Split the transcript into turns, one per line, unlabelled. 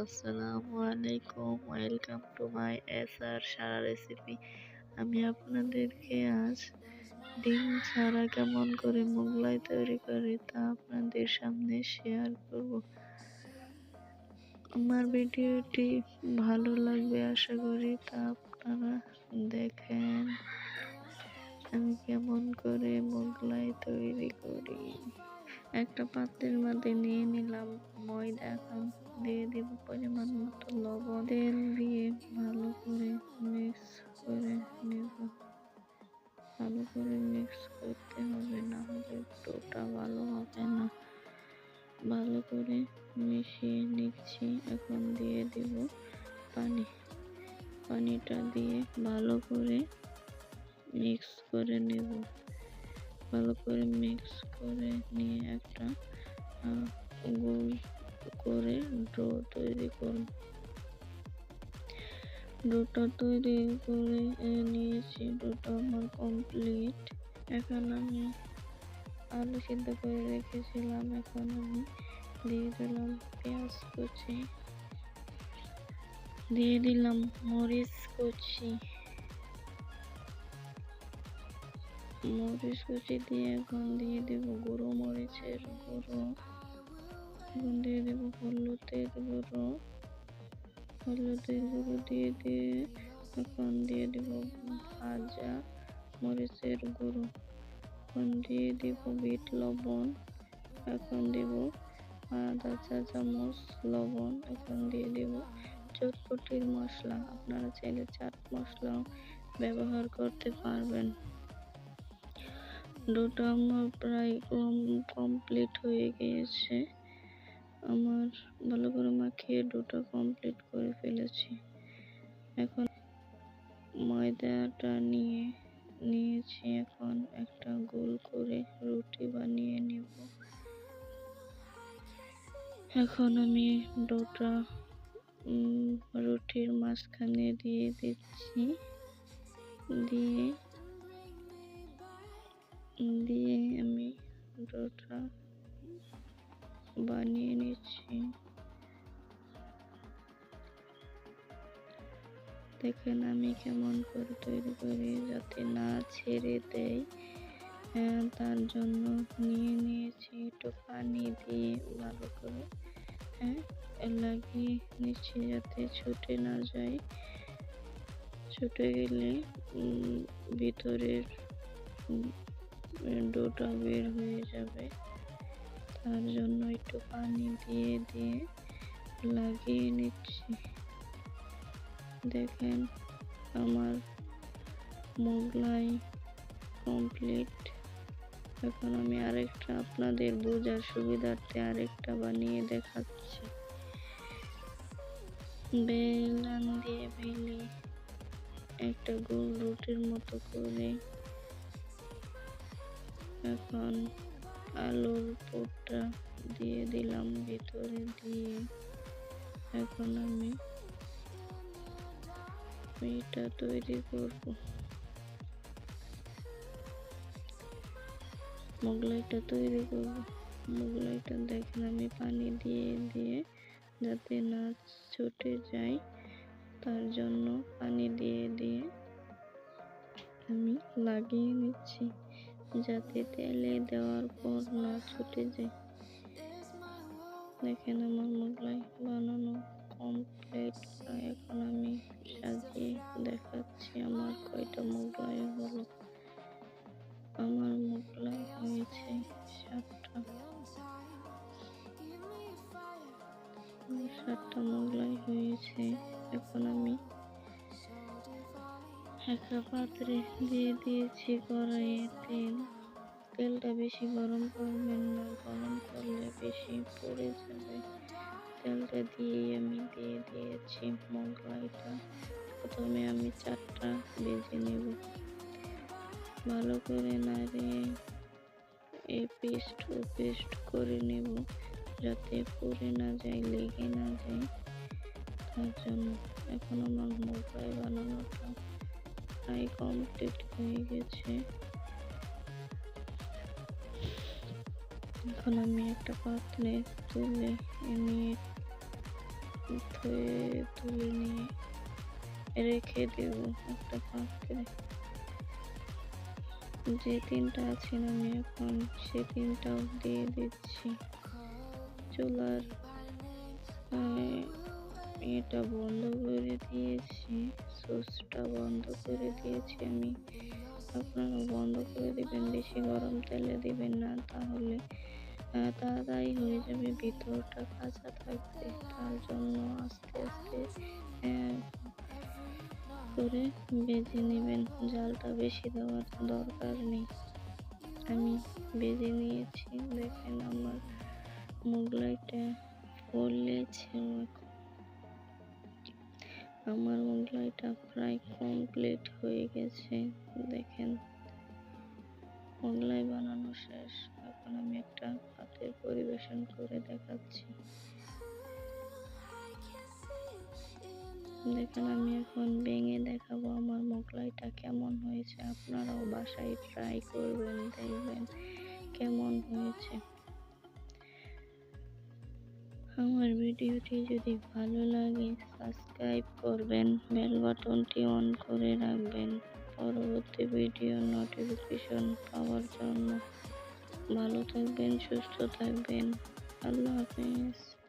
আসসালামু আলাইকুম, welcome to my SR Sara recipe. আমি আপনাদেরকে আজ ডিম ছাড়া কেমন করে মোগলাই তৈরি করি তা আপনাদের সামনে শেয়ার করব। আমার ভিডিওটি ভালো লাগবে আশা করি, তা আপনারা দেখেন আমি কেমন করে মোগলাই তৈরি করি। একটা পাত্রের মধ্যে নিয়ে নিলাম ময়দা, এখন দিয়ে দিব পরিমাণ মতো লবণ, তেল দিয়ে ভালো করে মিক্স করে নেব। ভালো করে মিক্স করতে হবে, না হলে ডোটা ভালো হবে না। ভালো করে মিশিয়ে নিচ্ছি। এখন দিয়ে দিব পানি। পানিটা দিয়ে ভালো করে মিক্স করে নেব। ভালো করে মিক্স করে নিয়ে একটা গোল করে ডো তৈরি করব। ডোটা তৈরি করে নিয়েছি। ডোটা আমার কমপ্লিট। এখন আমি আলু সিদ্ধ করে রেখেছিলাম। এখন আমি দিয়ে দিলাম পেঁয়াজ কুচি, দিয়ে দিলাম মরিচ কুচি। মরিচ কুচি দিয়ে এখন দিয়ে দেব গুঁড়ো মরিচের গুঁড়ো। এখন দিয়ে দেব হলুদের গুঁড়ো। হলুদের গুঁড়ো দিয়ে এখন দিয়ে দেব ভাজা মরিচের গুঁড়ো। এখন দিয়ে দেব বিট লবণ। এখন দেব আধা চা চামচ লবণ। এখন দিয়ে দেব চটপটির মশলা। আপনারা চাইলে চাট মশলাও ব্যবহার করতে পারবেন। ডোটা আমার প্রায় কমপ্লিট হয়ে গিয়েছে। আমার ভালো করে মাখিয়ে ডোটা কমপ্লিট করে ফেলেছি। এখন ময়দাটা নিয়েছি। এখন একটা গোল করে রুটি বানিয়ে নেব। এখন আমি ডোটা রুটির মাঝখানে দিয়ে দিচ্ছি। দিয়ে আমি ডোটা বানিয়ে নিচ্ছি। দেখেন আমি কেমন করে তৈরি করি, যাতে না ছেড়ে দেয়। তার জন্য নিয়েছি একটু পানি দিয়ে ভালো করে লাগিয়ে নিচ্ছি, যাতে ছুটে না যায়। ছুটে গেলে ভিতরের ডোটা বের হয়ে যাবে। তার জন্য একটু পানি দিয়ে লাগিয়ে নিচ্ছি। দেখেন আমার মোগলাই কমপ্লিট। এখন আমি আরেকটা আপনাদের বোঝার সুবিধার্থে আরেকটা বানিয়ে দেখাচ্ছি। বেলন দিয়ে বেলে একটা গোল রুটির মতো করে এখন আলুর পুরটা দিয়ে দিলাম ভিতরে দিয়ে। এখন আমি এটা তৈরি করব। মোগলাইটা তৈরি করব। মোগলাইটা দেখেন আমি পানি দিয়ে যাতে না ছুটে যায়, তার জন্য পানি দিয়ে আমি লাগিয়ে নিচ্ছি, যাতে তেলে দেওয়ার পর না ছুটে যায়। দেখেন আমার মোগলাই বানানো কমপ্লিট। এখন আমি সাজিয়ে দেখাচ্ছি আমার কয়টা মোগলাই হলো। আমার মোগলাই হয়েছে 7টা মোগলাই হয়েছে। এখন আমি একটা পাত্রে দিয়ে দিয়েছি কড়াইয়ে তেল। তেলটা বেশি গরম করবেন না, গরম করলে বেশি পড়ে যাবে। তেলটা দিয়ে আমি দিয়ে দিয়েছি মোগলাইটা। প্রথমে আমি 4টা ভেজে নেব। ভালো করে নাড়িয়ে পেস্ট করে নেব, যাতে পুড়ে না যায়, লেগে না যায়, তার জন্য। এখন আমার মোগলাই বানানোটা প্রায় কমপ্লিট হয়ে গেছে। এখন আমি একটা পাত্রে তুলে নিয়ে ধুয়ে তুলে নিয়ে রেখে দেব একটা পাত্রে। যে ৩টা আছে আমি এখন সে ৩টাও দিয়ে দিচ্ছি। চুলার এটা বন্ধ করে দিয়েছি, সুইচটা বন্ধ করে দিয়েছি আমি। আপনারা বন্ধ করে দিবেন, বেশি গরম তেলে দিবেন না, তাহলে তাড়াতাড়ি হয়ে যাবে, ভিতরটা কাঁচা থাকবে। তার জন্য আস্তে আস্তে করে ভেজে নেবেন, জালটা বেশি দেওয়ার দরকার নেই। আমি ভেজে নিয়েছি, দেখেন আমার মোগলাইটা ফুলেছে। আমার মোগলাইটা প্রায় কমপ্লিট হয়ে গেছে। দেখেন মোগলাই বানানো শেষ। এখন আমি একটা পাতে পরিবেশন করে দেখাচ্ছি। দেখেন আমি এখন ভেঙে দেখাবো আমার মোগলাইটা কেমন হয়েছে। আপনারাও বাসায় ট্রাই করবেন, দেখবেন কেমন হয়েছে। আমার ভিডিওটি যদি ভালো লাগে সাবস্ক্রাইব করবেন, বেল বাটনটি অন করে রাখবেন পরবর্তী ভিডিওর নোটিফিকেশন পাওয়ার জন্য। ভালো থাকবেন, সুস্থ থাকবেন। আল্লাহ হাফেজ।